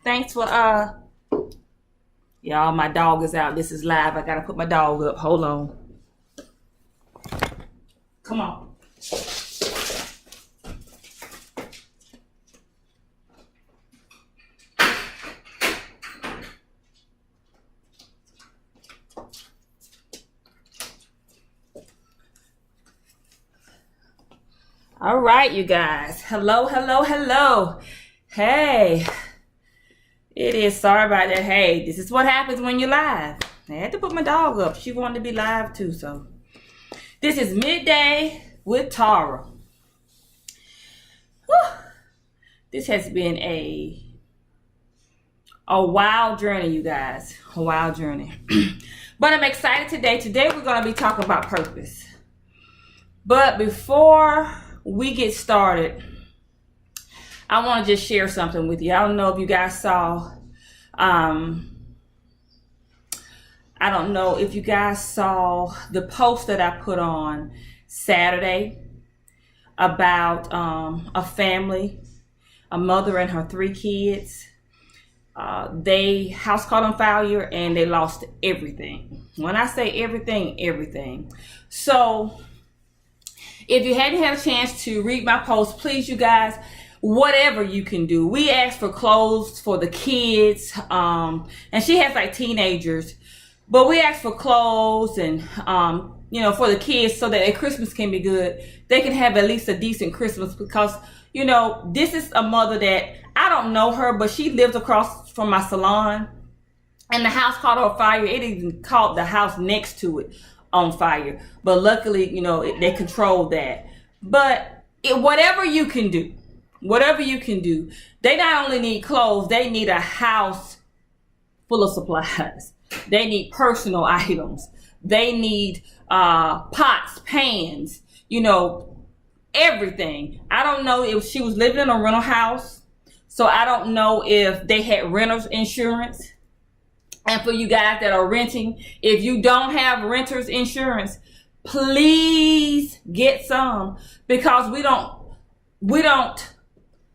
Thanks for y'all. My dog is out. This is live. I gotta put my dog up. Hold on. Come on. All right, you guys. Hello, hello, hello. Hey. It is. Sorry about that. Hey, this is what happens when you're live. I had to put my dog up. She wanted to be live too, so. This is Midday with Tara. Whew. This has been a wild journey, you guys. A wild journey. But I'm excited today. Today we're going to be talking about purpose. But before we get started, I want to just share something with you. I don't know if you guys saw, I don't know if you guys saw the post that I put on Saturday about a family, a mother and her 3 kids. They house caught on fire and they lost everything. When I say everything, everything. So if you hadn't had a chance to read my post, please, you guys, whatever you can do. We asked for clothes for the kids, and she has like teenagers, but we asked for clothes and, for the kids so that their Christmas can be good. They can have at least a decent Christmas because, this is a mother that I don't know her, but she lives across from my salon and the house caught on fire. It even caught the house next to it on fire. But luckily, they controlled that. But whatever you can do, they not only need clothes, they need a house full of supplies. They need personal items. They need pots, pans, everything. I don't know if she was living in a rental house, so I don't know if they had renter's insurance. And for you guys that are renting, if you don't have renter's insurance, please get some, because we don't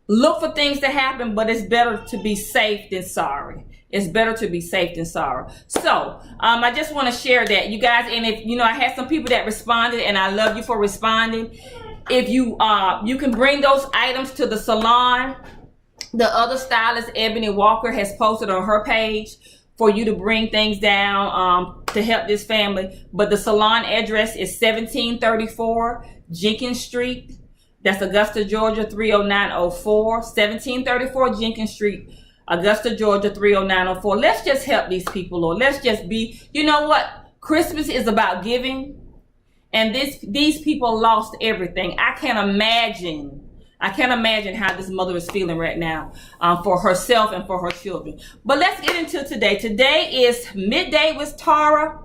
look for things to happen, but it's better to be safe than sorry. It's better to be safe than sorry. So I just want to share that, you guys. And if I had some people that responded, and I love you for responding. If you can bring those items to the salon. The other stylist, Ebony Walker, has posted on her page for you to bring things down to help this family. But the salon address is 1734 Jenkins Street. That's Augusta, Georgia, 30904. 1734 Jenkins Street, Augusta, Georgia, 30904. Let's just help these people, Lord. Let's just be, you know what? Christmas is about giving. And these people lost everything. I can't imagine how this mother is feeling right now for herself and for her children. But let's get into today. Today is Midday with Tara.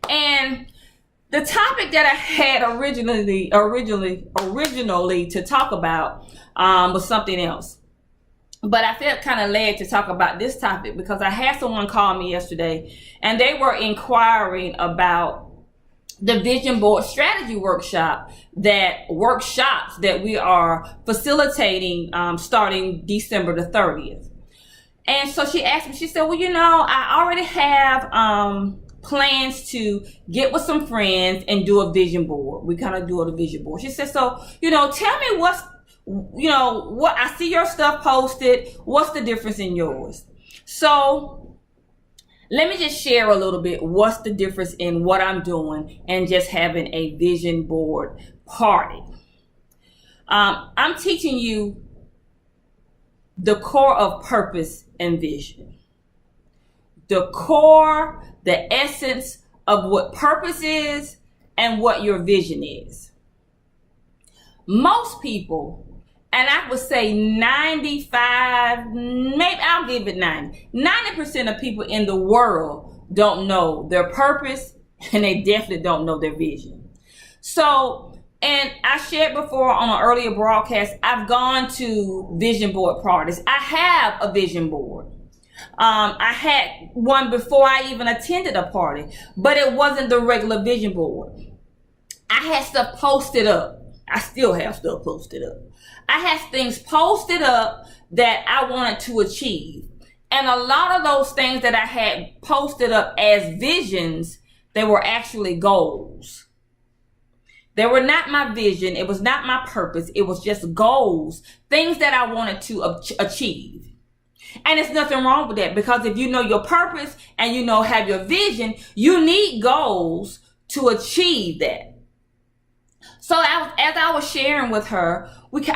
And the topic that I had originally to talk about was something else. But I felt kind of led to talk about this topic because I had someone call me yesterday and they were inquiring about the vision board strategy workshops that we are facilitating starting December the 30th. And so she asked me, she said, well, I already have plans to get with some friends and do a vision board. We kind of do a vision board. She said, so, tell me what I see your stuff posted. What's the difference in yours? So let me just share a little bit what's the difference in what I'm doing and just having a vision board party. I'm teaching you the core of purpose and vision. The core, the essence of what purpose is and what your vision is. Most people, and I would say 95, maybe I'll give it 90% of people in the world don't know their purpose, and they definitely don't know their vision. So, and I shared before on an earlier broadcast, I've gone to vision board parties. I have a vision board. I had one before I even attended a party, but it wasn't the regular vision board. I had stuff posted up. I still have stuff posted up. I have things posted up that I wanted to achieve. And a lot of those things that I had posted up as visions, they were actually goals. They were not my vision. It was not my purpose. It was just goals, things that I wanted to achieve. And it's nothing wrong with that, because if you know your purpose and you know have your vision, you need goals to achieve that. So as I was sharing with her, if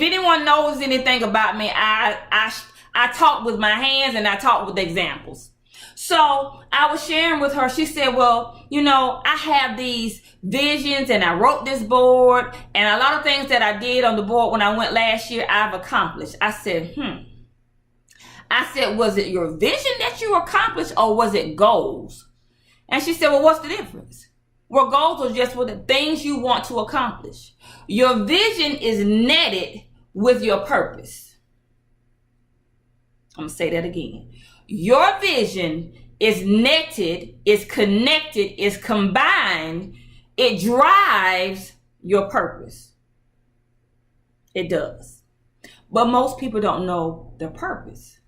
anyone knows anything about me, I talk with my hands and I talk with examples. So I was sharing with her. She said, well, I have these visions and I wrote this board, and a lot of things that I did on the board when I went last year, I've accomplished. I said, was it your vision that you accomplished, or was it goals? And she said, well, what's the difference? Well, goals are just the things you want to accomplish. Your vision is netted with your purpose. I'm going to say that again. Your vision is netted, is connected, is combined. It drives your purpose. It does. But most people don't know their purpose.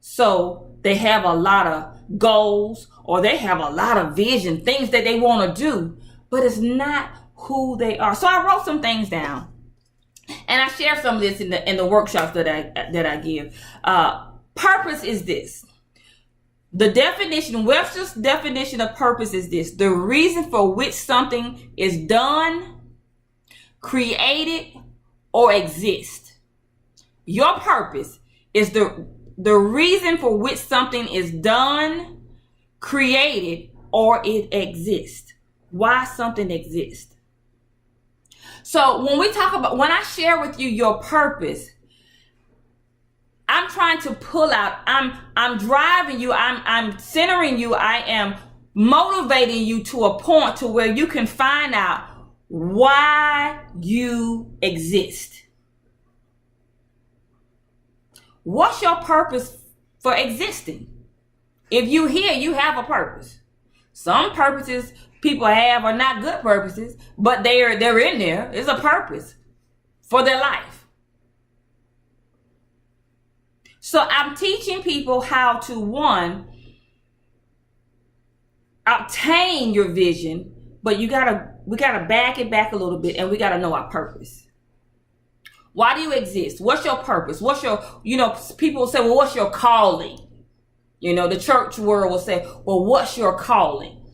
So they have a lot of goals, or they have a lot of vision, things that they want to do, but it's not who they are. So I wrote some things down, and I share some of this in the workshops that I give. Purpose is this. The definition, Webster's definition of purpose is this: the reason for which something is done, created, or exists. Your purpose is the reason for which something is done, created, or it exists. Why something exists. So when I share with you your purpose, I'm trying to pull out, I'm driving you, I'm centering you, I am motivating you to a point to where you can find out why you exist. What's your purpose for existing? If you here, you have a purpose. Some purposes people have are not good purposes, but they're in there. It's a purpose for their life. So I'm teaching people how to, one, obtain your vision, but we gotta back it back a little bit, and we gotta know our purpose. Why do you exist? What's your purpose? What's your, people say, well, what's your calling? The church world will say, well, what's your calling?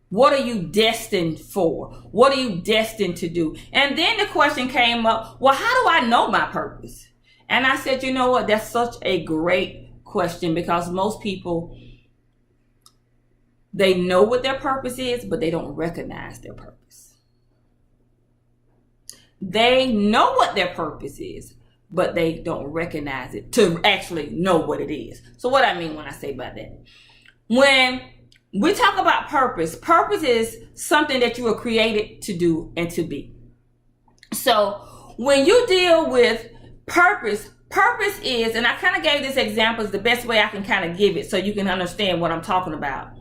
What are you destined for? What are you destined to do? And then the question came up, well, how do I know my purpose? And I said, you know what? That's such a great question, because most people, they know what their purpose is, but they don't recognize their purpose. They know what their purpose is, but they don't recognize it to actually know what it is. So what I mean when I say about that, when we talk about purpose is something that you were created to do and to be. So when you deal with purpose is, and I kind of gave this example as the best way I can kind of give it so you can understand what I'm talking about.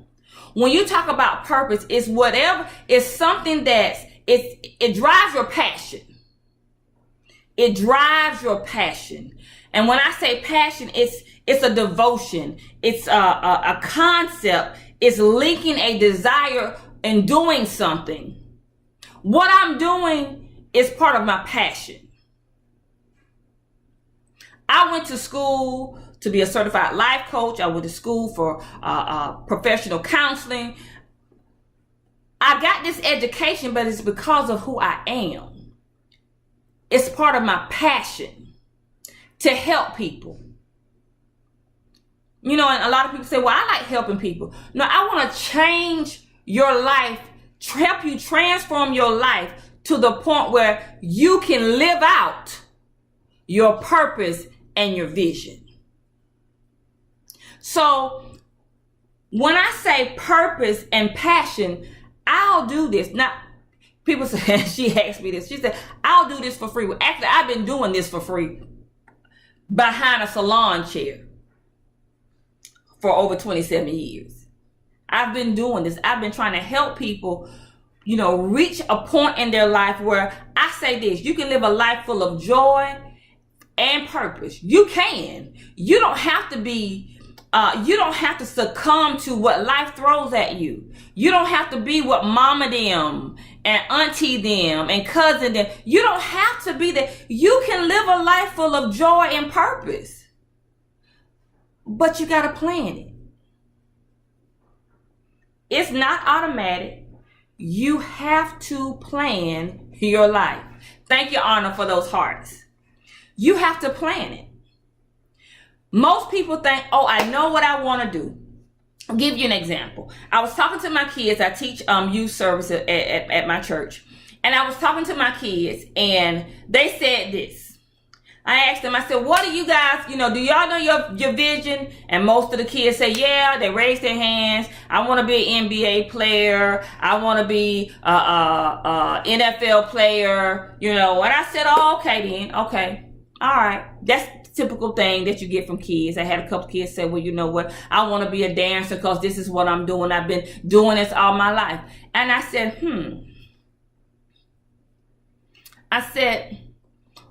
When you talk about purpose, it's whatever, it's something it drives your passion. It drives your passion. And when I say passion, it's a devotion. It's a concept. It's linking a desire and doing something. What I'm doing is part of my passion. I went to school to be a certified life coach. I went to school for professional counseling. I got this education, but it's because of who I am. It's part of my passion to help people. And a lot of people say, well, I like helping people. No, I want to change your life, help you transform your life to the point where you can live out your purpose and your vision. So when I say purpose and passion, I'll do this. Now, people say, she asked me this. She said, I'll do this for free. Well, actually, I've been doing this for free behind a salon chair for over 27 years. I've been doing this. I've been trying to help people, reach a point in their life where I say this, you can live a life full of joy and purpose. You can. You don't have to succumb to what life throws at you. You don't have to be what mama them and auntie them and cousin them. You don't have to be that. You can live a life full of joy and purpose. But you got to plan it. It's not automatic. You have to plan your life. Thank you, Anna, for those hearts. You have to plan it. Most people think, oh, I know what I want to do. I'll give you an example. I was talking to my kids. I teach youth service at my church. And I was talking to my kids and they said this. I asked them, I said, what do you guys, do y'all know your vision? And most of the kids say, yeah, they raised their hands. I want to be an NBA player. I want to be a NFL player, And I said, oh, okay then. Okay. All right. That's the typical thing that you get from kids. I had a couple kids say, well, you know what? I want to be a dancer because this is what I'm doing. I've been doing this all my life. And I said,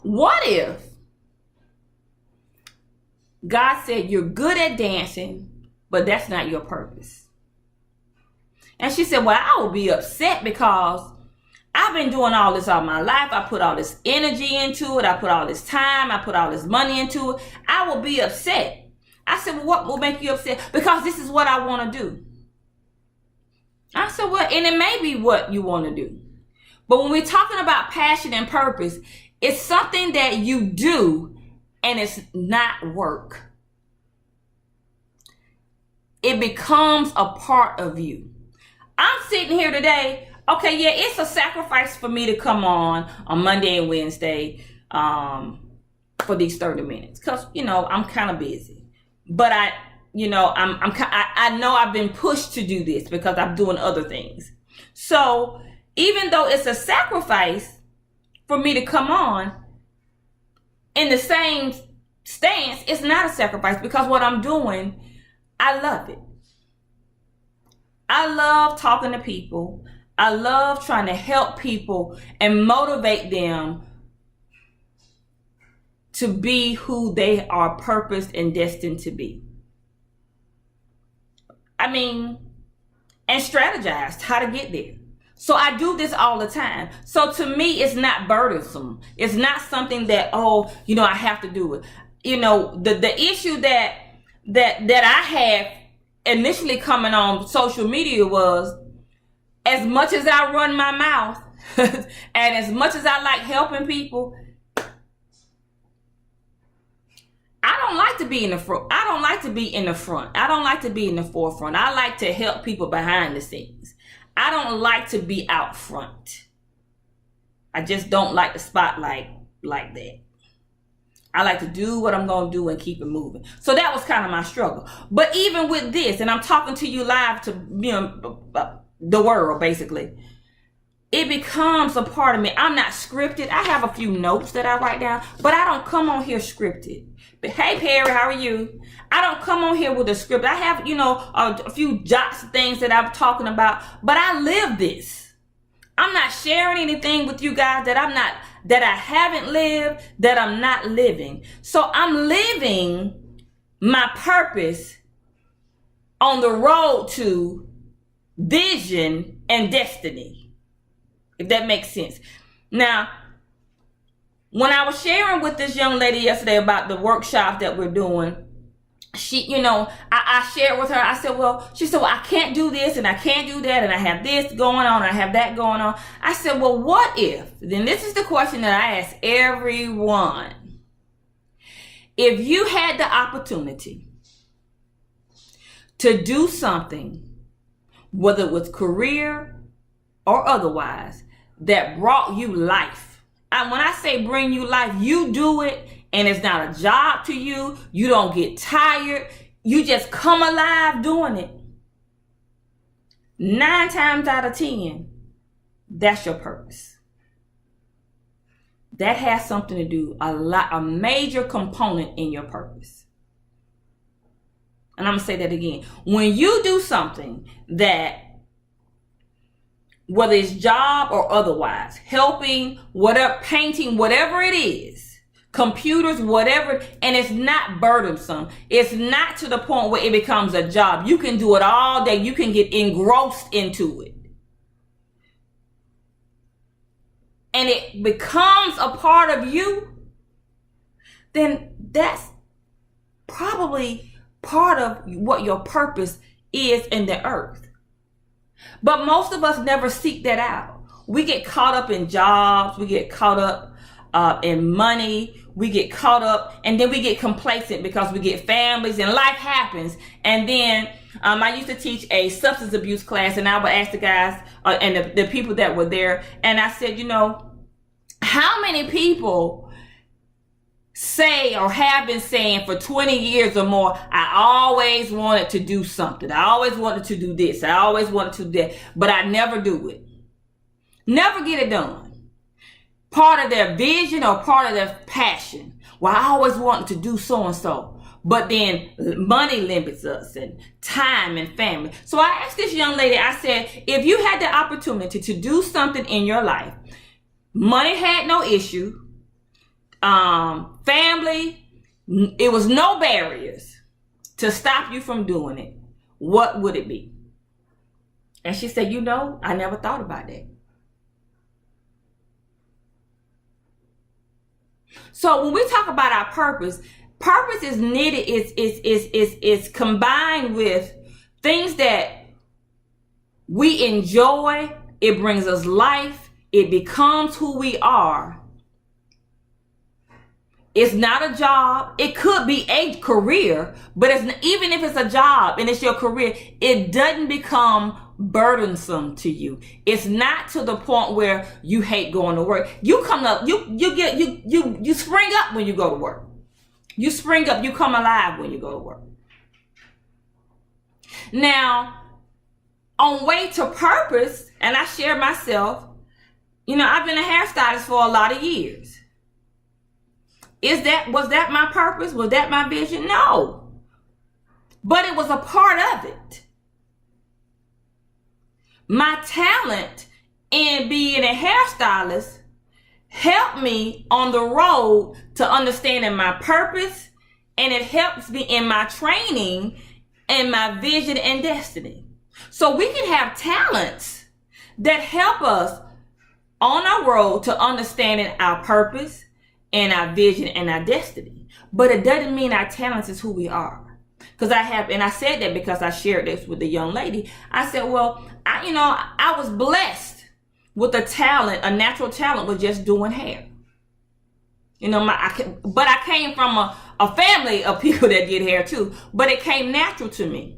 what if God said you're good at dancing, but that's not your purpose? And she said, well, I would be upset because I've been doing all this all my life. I put all this energy into it. I put all this time. I put all this money into it. I will be upset. I said, well, what will make you upset? Because this is what I want to do. I said, well, and it may be what you want to do. But when we're talking about passion and purpose, it's something that you do and it's not work. It becomes a part of you. I'm sitting here today. Okay, yeah, it's a sacrifice for me to come on Monday and Wednesday for these 30 minutes because, I'm kind of busy. But I know I've been pushed to do this because I'm doing other things. So even though it's a sacrifice for me to come on, in the same stance, it's not a sacrifice because what I'm doing, I love it. I love talking to people. I love trying to help people and motivate them to be who they are purposed and destined to be. And strategize how to get there. So I do this all the time. So to me, it's not burdensome. It's not something that, I have to do it. The issue that I had initially coming on social media was, as much as I run my mouth and as much as I like helping people, I don't like to be in the front. I don't like to be in the front. I don't like to be in the forefront. I like to help people behind the scenes. I don't like to be out front. I just don't like the spotlight like that. I like to do what I'm going to do and keep it moving. So that was kind of my struggle. But even with this, and I'm talking to you live to, the world, basically, it becomes a part of me. I'm not scripted. I have a few notes that I write down, but I don't come on here scripted. But hey, Perry, how are you? I don't come on here with a script. I have, a few jots of things that I'm talking about, but I live this. I'm not sharing anything with you guys that I haven't lived, that I'm not living. So I'm living my purpose on the road to vision and destiny, if that makes sense. Now, when I was sharing with this young lady yesterday about the workshop that we're doing, she, I shared with her, I said, she said, I can't do this and I can't do that and I have this going on and I have that going on. I said, what if, then this is the question that I ask everyone. If you had the opportunity to do something, whether it was career or otherwise, that brought you life. And when I say bring you life, you do it and it's not a job to you. You don't get tired. You just come alive doing it. 9 times out of 10, that's your purpose. That has something to do, a major component in your purpose. And I'm going to say that again. When you do something that whether it's job or otherwise, helping, whatever, painting, whatever it is, computers, whatever, and it's not burdensome. It's not to the point where it becomes a job. You can do it all day. You can get engrossed into it. And it becomes a part of you, then that's probably part of what your purpose is in the earth. But most of us never seek that out. We get caught up in jobs. We get caught up in money. We get caught up, and then we get complacent because we get families and life happens. And then I used to teach a substance abuse class, and I would ask the guys and the people that were there, and I said, how many people say or have been saying for 20 years or more, I always wanted to do something. I always wanted to do this. I always wanted to do that, but I never do it. Never get it done. Part of their vision or part of their passion. Well, I always wanted to do so and so, but then money limits us and time and family. So I asked this young lady, I said, if you had the opportunity to do something in your life, money had no issue, family, it was no barriers to stop you from doing it, what would it be? And she said, I never thought about that. So when we talk about our purpose is knitted, is combined with things that we enjoy. It brings us life. It becomes who we are. It's not a job. It could be a career, but even if it's a job and it's your career, it doesn't become burdensome to you. It's not to the point where you hate going to work. You come up, you spring up when you go to work. You spring up, you come alive when you go to work. Now, on way to purpose, and I share myself, I've been a hairstylist for a lot of years. Was that my purpose? Was that my vision? No. But it was a part of it. My talent in being a hairstylist helped me on the road to understanding my purpose, and it helps me in my training and my vision and destiny. So we can have talents that help us on our road to understanding our purpose and our vision and our destiny. But it doesn't mean our talents is who we are. Because I said that because I shared this with the young lady. I said, well, I was blessed with a natural talent with just doing hair. But I came from a family of people that did hair too. But it came natural to me.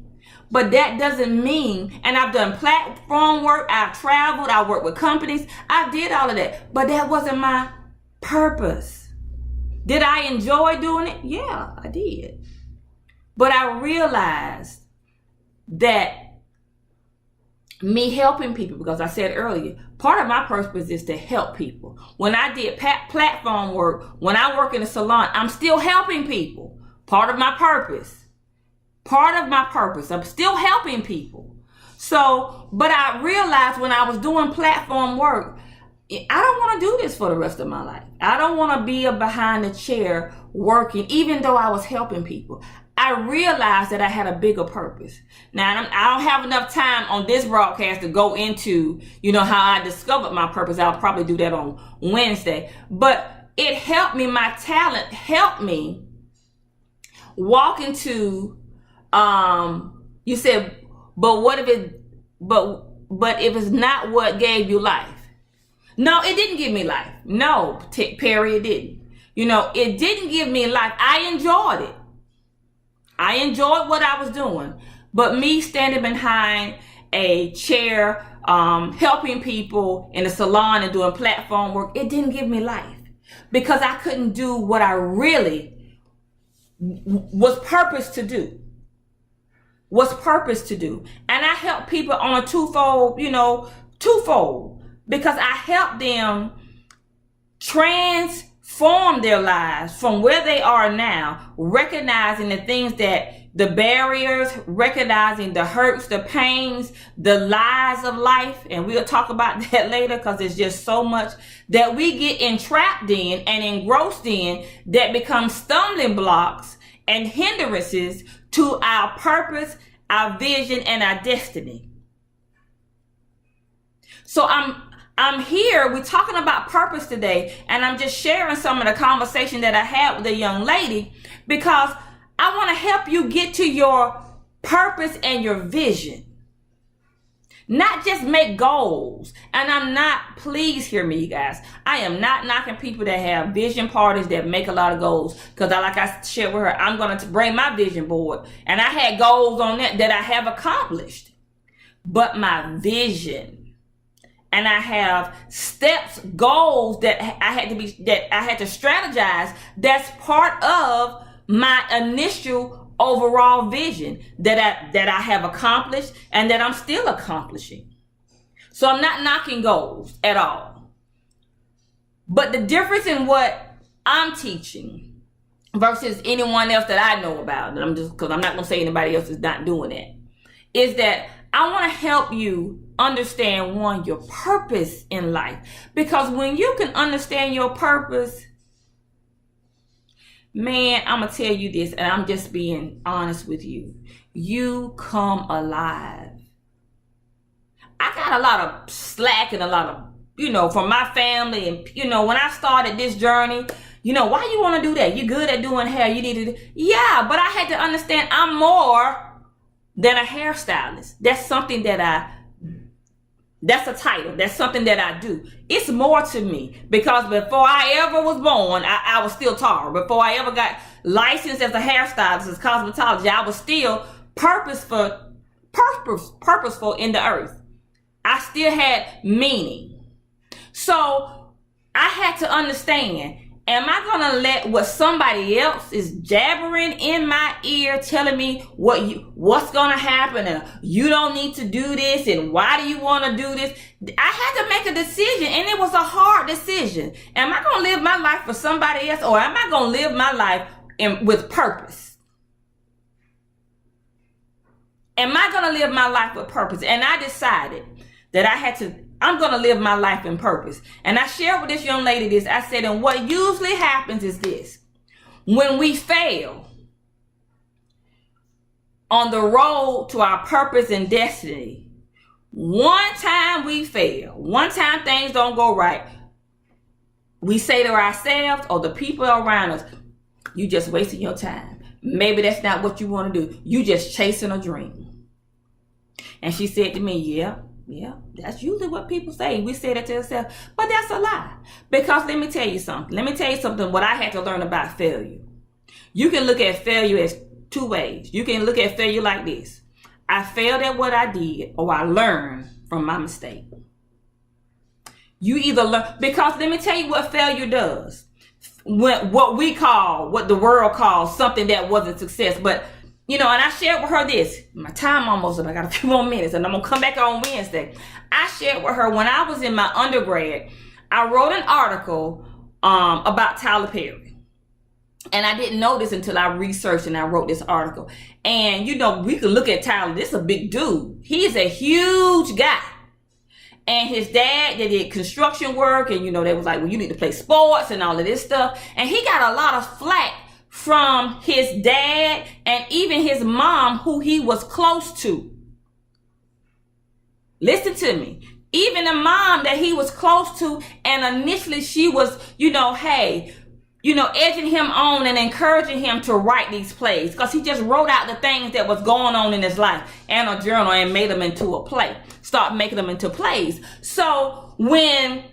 But that doesn't mean, and I've done platform work, I've traveled, I worked with companies, I did all of that. But that wasn't my purpose. Did I enjoy doing it? Yeah, I did. But I realized that me helping people, because I said earlier, part of my purpose is to help people. When I did platform work, when I work in a salon, I'm still helping people. Part of my purpose. I'm still helping people. So, but I realized when I was doing platform work, I don't want to do this for the rest of my life. I don't want to be behind the chair working, even though I was helping people. I realized that I had a bigger purpose. Now, I don't have enough time on this broadcast to go into, how I discovered my purpose. I'll probably do that on Wednesday. But it helped me, my talent helped me walk into, you said, but if it's not what gave you life? No, it didn't give me life. No, Perry, it didn't. It didn't give me life. I enjoyed it. I enjoyed what I was doing. But me standing behind a chair, helping people in a salon and doing platform work, it didn't give me life. Because I couldn't do what I really was purposed to do. And I help people on a twofold. Because I help them transform transform their lives from where they are now, recognizing the things that the barriers, recognizing the hurts, the pains, the lies of life. And we'll talk about that later because there's just so much that we get entrapped in and engrossed in that becomes stumbling blocks and hindrances to our purpose, our vision, and our destiny. So I'm here, we're talking about purpose today, and I'm just sharing some of the conversation that I had with a young lady because I want to help you get to your purpose and your vision. Not just make goals. And I'm not, please hear me, you guys. I am not knocking people that have vision parties that make a lot of goals. Because like I shared with her, I'm going to bring my vision board. And I had goals on that I have accomplished. But my vision, and I have steps, goals that I had to strategize. That's part of my initial overall vision that I have accomplished and that I'm still accomplishing. So I'm not knocking goals at all. But the difference in what I'm teaching versus anyone else that I know about, and because I'm not going to say anybody else is not doing that, is that I want to help you understand, one, your purpose in life. Because when you can understand your purpose, man, I'm going to tell you this, and I'm just being honest with you. You come alive. I got a lot of slack and a lot of, from my family. And, when I started this journey, why you want to do that? You good at doing hair. You need to. Yeah, but I had to understand I'm more than a hairstylist. That's something that's a title. That's something that I do. It's more to me because before I ever was born, I was still Tara. Before I ever got licensed as a hairstylist, as cosmetology, I was still purposeful in the earth. I still had meaning. So I had to understand, am I going to let what somebody else is jabbering in my ear telling me what's going to happen and you don't need to do this and why do you want to do this? I had to make a decision, and it was a hard decision. Am I going to live my life for somebody else, or am I going to live my life with purpose? Am I going to live my life with purpose? And I decided that I'm going to live my life in purpose. And I shared with this young lady this. I said, and what usually happens is this. When we fail on the road to our purpose and destiny, one time we fail, one time things don't go right, we say to ourselves or the people around us, you just wasting your time. Maybe that's not what you want to do. You just chasing a dream. And she said to me, yeah, that's usually what people say. We say that to ourselves, but that's a lie. Because let me tell you something. What I had to learn about failure. You can look at failure as two ways. You can look at failure like this. I failed at what I did, or I learned from my mistake. You either learn, because let me tell you what failure does. What the world calls something that wasn't success. But and I shared with her this. My time almost up. I got a few more minutes, and I'm going to come back on Wednesday. I shared with her when I was in my undergrad, I wrote an article about Tyler Perry. And I didn't know this until I researched and I wrote this article. And, we could look at Tyler. This is a big dude. He's a huge guy. And his dad, they did construction work. And, they was like, well, you need to play sports and all of this stuff. And he got a lot of flack from his dad and even his mom, who he was close to. Listen to me. Even the mom that he was close to, and initially she was, edging him on and encouraging him to write these plays, because he just wrote out the things that was going on in his life and a journal and made them into a play. Start making them into plays. So when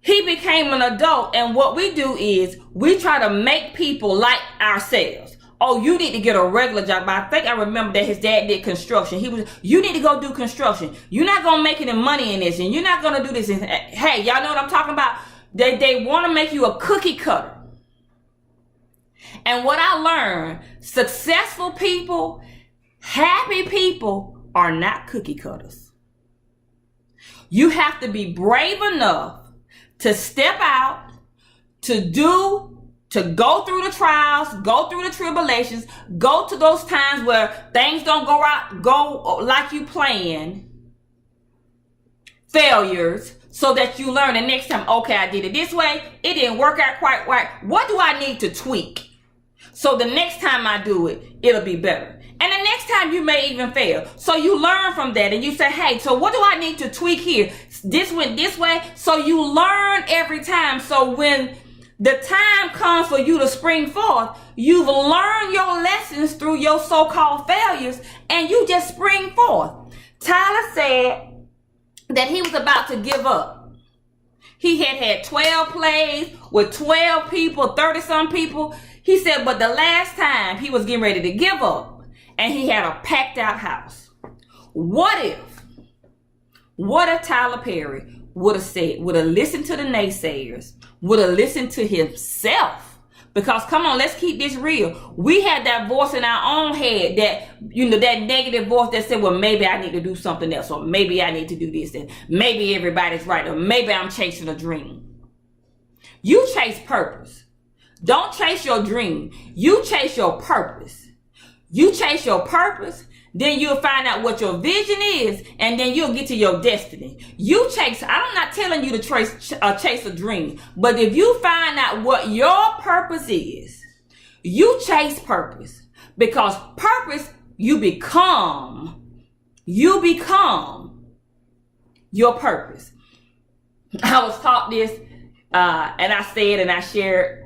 he became an adult, and what we do is we try to make people like ourselves. Oh, you need to get a regular job. But I think I remember that his dad did construction. You need to go do construction. You're not going to make any money in this, and you're not going to do this. And, hey, y'all know what I'm talking about? They want to make you a cookie cutter. And what I learned, successful people, happy people are not cookie cutters. You have to be brave enough to step out, to go through the trials, go through the tribulations, go to those times where things don't go like you planned, failures, so that you learn the next time, okay, I did it this way, it didn't work out quite right. What do I need to tweak? So the next time I do it, it'll be better. And the next time you may even fail. So you learn from that and you say, hey, so what do I need to tweak here? This went this way. So you learn every time. So when the time comes for you to spring forth, you've learned your lessons through your so-called failures and you just spring forth. Tyler said that he was about to give up. He had 12 plays with 12 people, 30-some people. He said, but the last time he was getting ready to give up and he had a packed out house. What if Tyler Perry would have listened to the naysayers, would have listened to himself? Because come on, let's keep this real. We had that voice in our own head, that, that negative voice that said, well, maybe I need to do something else, or maybe I need to do this, and maybe everybody's right, or maybe I'm chasing a dream. You chase purpose. Don't chase your dream. You chase your purpose. You chase your purpose, then you'll find out what your vision is, and then you'll get to your destiny. I'm not telling you to chase a dream, but if you find out what your purpose is, you chase purpose, because purpose, you become your purpose. I was taught this, and I said, and I shared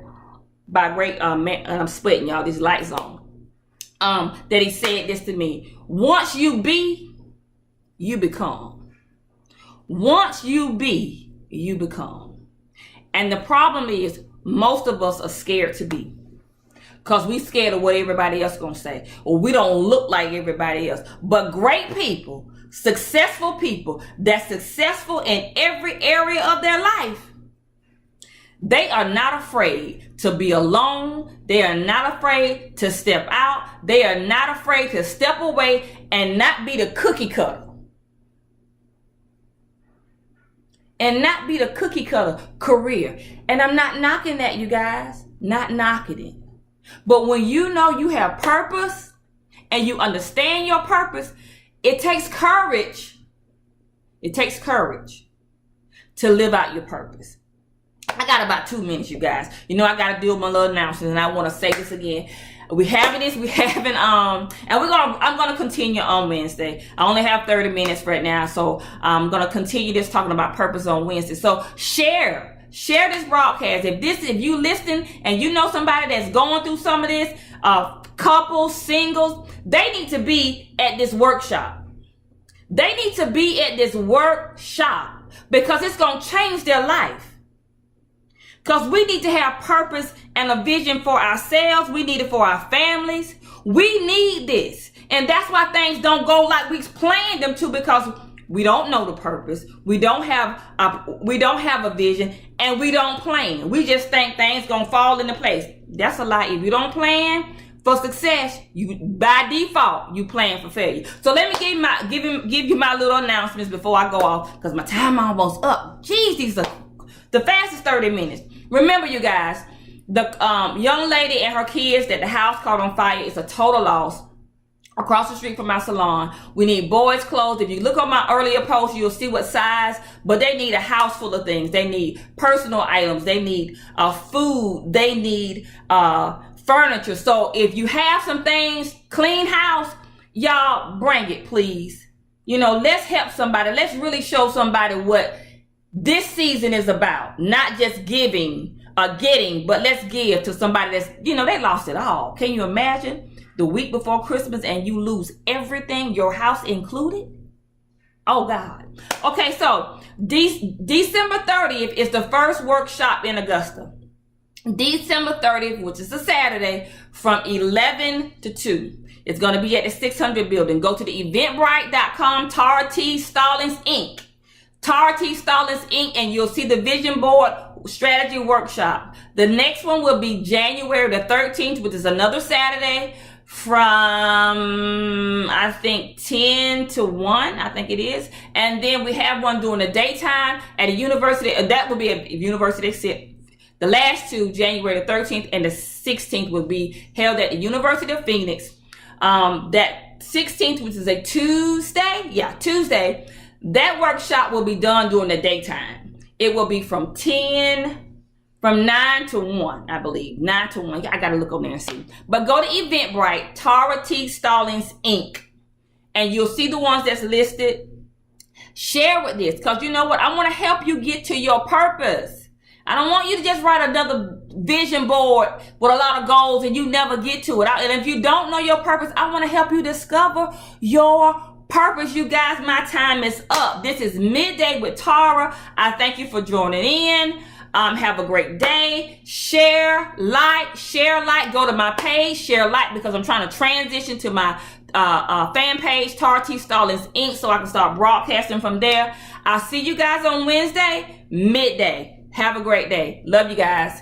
by great, man, and I'm splitting y'all, these lights on. That he said this to me. Once you be, you become. Once you be, you become. And the problem is, most of us are scared to be. Because we scared of what everybody else gonna say. Or we don't look like everybody else. But great people, successful people, that's successful in every area of their life, they are not afraid to be alone. They are not afraid to step out. They are not afraid to step away and not be the cookie cutter. And not be the cookie cutter career. And I'm not knocking that, you guys. Not knocking it. But when you know you have purpose and you understand your purpose, it takes courage. It takes courage to live out your purpose. I got about 2 minutes, you guys. I got to do my little announcement, and I want to say this again. And I'm going to continue on Wednesday. I only have 30 minutes right now, so I'm going to continue this talking about purpose on Wednesday. So share this broadcast. If you listen and you know somebody that's going through some of this, couples, singles, they need to be at this workshop. They need to be at this workshop because it's going to change their life. Because we need to have purpose and a vision for ourselves. We need it for our families. We need this. And that's why things don't go like we planned them to, because we don't know the purpose. We don't have a vision, and we don't plan. We just think things gonna fall into place. That's a lie. If you don't plan for success, you by default you plan for failure. So let me give you my little announcements before I go off, because my time almost up. Jeez, these are the fastest 30 minutes. Remember, you guys, the young lady and her kids that the house caught on fire is a total loss. Across the street from my salon, we need boys' clothes. If you look on my earlier post, you'll see what size, but they need a house full of things. They need personal items. They need food. They need furniture. So if you have some things, clean house, y'all bring it, please. Let's help somebody. Let's really show somebody what this season is about. Not just getting, but let's give to somebody that's, they lost it all. Can you imagine the week before Christmas and you lose everything, your house included? Oh God. Okay, so December 30th is the first workshop in Augusta. December 30th, which is a Saturday, from 11 to 2. It's going to be at the 600 building. Go to the eventbrite.com, Tara T. Stallings Inc. Tara T. Stallings Inc. and you'll see the vision board strategy workshop. The next one will be January the 13th, which is another Saturday, from I think 10 to 1, I think it is. And then we have one during the daytime at a university. That will be a university The last two, January the 13th and the 16th, will be held at the University of Phoenix. That 16th, which is a Tuesday, Tuesday, that workshop will be done during the daytime. It will be from 9 to 1, I believe. 9 to 1. I got to look on there and see. But go to Eventbrite, Tara T. Stallings, Inc., and you'll see the ones that's listed. Share with this, because you know what? I want to help you get to your purpose. I don't want you to just write another vision board with a lot of goals and you never get to it. And if you don't know your purpose, I want to help you discover your purpose. You guys, my time is up. This is Midday with Tara. I thank you for joining in. Have a great day. Share, like. Go to my page, share, like, because I'm trying to transition to my fan page, Tara T. Stallings, Inc., so I can start broadcasting from there. I'll see you guys on Wednesday, midday. Have a great day. Love you guys.